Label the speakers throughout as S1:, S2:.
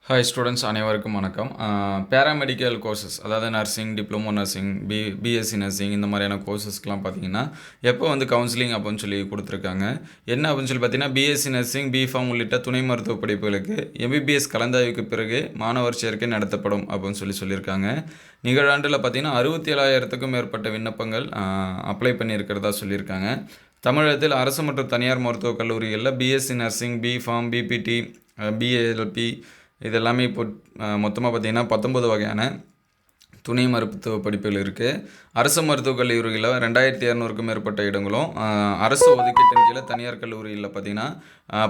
S1: Hi students அனைவருக்கும் வணக்கம். Paramedical courses அதாவது nursing, diploma nursing, BSc nursing இந்த மாதிரியான கோர்சஸ்க்கெலாம் பார்த்தீங்கன்னா எப்போ வந்து கவுன்சிலிங் அப்படின்னு சொல்லி கொடுத்துருக்காங்க. என்ன அப்படின்னு சொல்லி பார்த்தீங்கன்னா பிஎஸ்சி நர்சிங், பிஃபார்ம் உள்ளிட்ட துணை மருத்துவ படிப்புகளுக்கு எம்பிபிஎஸ் கலந்தாய்வுக்கு பிறகு மாணவர் சேர்க்கை நடத்தப்படும் அப்படின்னு சொல்லியிருக்காங்க. நிகழாண்டில் பார்த்தீங்கன்னா 67,000க்கும் மேற்பட்ட விண்ணப்பங்கள் அப்ளை பண்ணியிருக்கிறதா சொல்லியிருக்காங்க. தமிழகத்தில் அரசு மற்றும் தனியார் மருத்துவக் கல்லூரிகளில் BSc nursing, B Pharm, PPT, PALP இது எல்லாமே இப்போ மொத்தமாக பார்த்திங்கன்னா 19 வகையான துணை மருத்துவ படிப்புகள் இருக்குது. அரசு மருத்துவக் கல்லூரிகளில் 2,200க்கும் மேற்பட்ட இடங்களும், அரசு ஒதுக்கீட்டின் கீழே தனியார் கல்லூரியில் பார்த்திங்கன்னா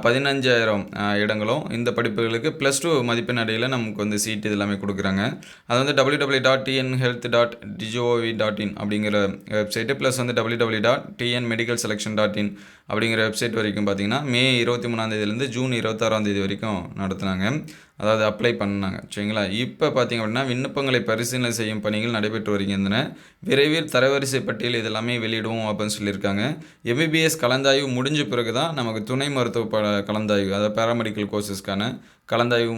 S1: 15,000 இடங்களும் இந்த படிப்புகளுக்கு +2 மதிப்பெண் அடியில் நமக்கு வந்து சீட் இது எல்லாமே கொடுக்குறாங்க. அது வந்து www.tnhealth.gov.in அப்படிங்கிற வெப்சைட்டு ப்ளஸ் வந்து www.tnmedicalselection.in அப்படிங்கிற வெப்சைட் வரைக்கும் பார்த்திங்கன்னா மே 23ஆந்தேதியிலேருந்து ஜூன் 26ஆந்தேதி வரைக்கும் நடத்துனாங்க. அதாவது அப்ளை பண்ணாங்க. சரிங்களா? இப்போ பார்த்திங்க அப்படின்னா விண்ணப்பங்களை பரிசீலனை செய்யும் பணிகள் நடைபெற்று வருகின்றன. விரைவில் தரவரிசை பட்டியல் இதெல்லாமே வெளியிடுவோம் அப்படின்னு சொல்லியிருக்காங்க. எம்பிபிஎஸ் கலந்தாய்வு முடிஞ்ச பிறகு தான் நமக்கு துணை மருத்துவ கலந்தாய்வு, அதாவது பேராமெடிக்கல் கோர்சஸ்க்கான கலந்தாய்வு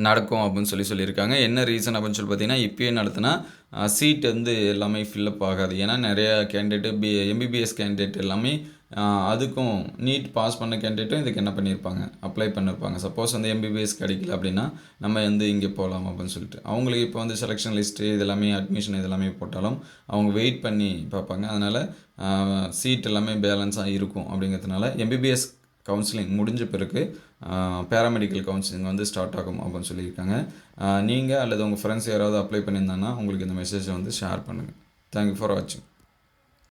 S1: நடக்கும் அப்படின்னு சொல்லியிருக்காங்க. என்ன ரீசன் அப்படின்னு சொல்லி பார்த்தீங்கன்னா, இப்போயே நடத்தினா சீட் வந்து எல்லாமே ஃபில்லப் ஆகாது. ஏன்னா நிறைய கேண்டிடேட்டு எம்பிபிஎஸ் கேண்டிடேட் எல்லாமே அதுக்கும் நீட் பாஸ் பண்ண கேண்டிடேட்டும் இதுக்கு என்ன பண்ணியிருப்பாங்க, அப்ளை பண்ணியிருப்பாங்க. சப்போஸ் வந்து எம்பிபிஎஸ் கிடைக்கல அப்படின்னா நம்ம வந்து இங்கே போகலாம் அப்படின்னு சொல்லிட்டு அவங்களுக்கு இப்போ வந்து செலெக்ஷன் லிஸ்ட்டு இதெல்லாமே அட்மிஷன் இதெல்லாமே போட்டாலும் அவங்க வெயிட் பண்ணி பார்ப்பாங்க. அதனால் சீட் எல்லாமே பேலன்ஸாக இருக்கும். அப்படிங்கிறதுனால எம்பிபிஎஸ் கவுன்சிலிங் முடிஞ்ச பிறகு பேராமெடிக்கல் கவுன்சிலிங் வந்து ஸ்டார்ட் ஆகும் அப்படின்னு சொல்லியிருக்காங்க. நீங்கள் அல்லது உங்கள் ஃப்ரெண்ட்ஸ் யாராவது அப்ளை பண்ணியிருந்தாங்கன்னா உங்களுக்கு இந்த மெசேஜை வந்து ஷேர் பண்ணுங்கள். தேங்க்யூ ஃபார் வாட்சிங்.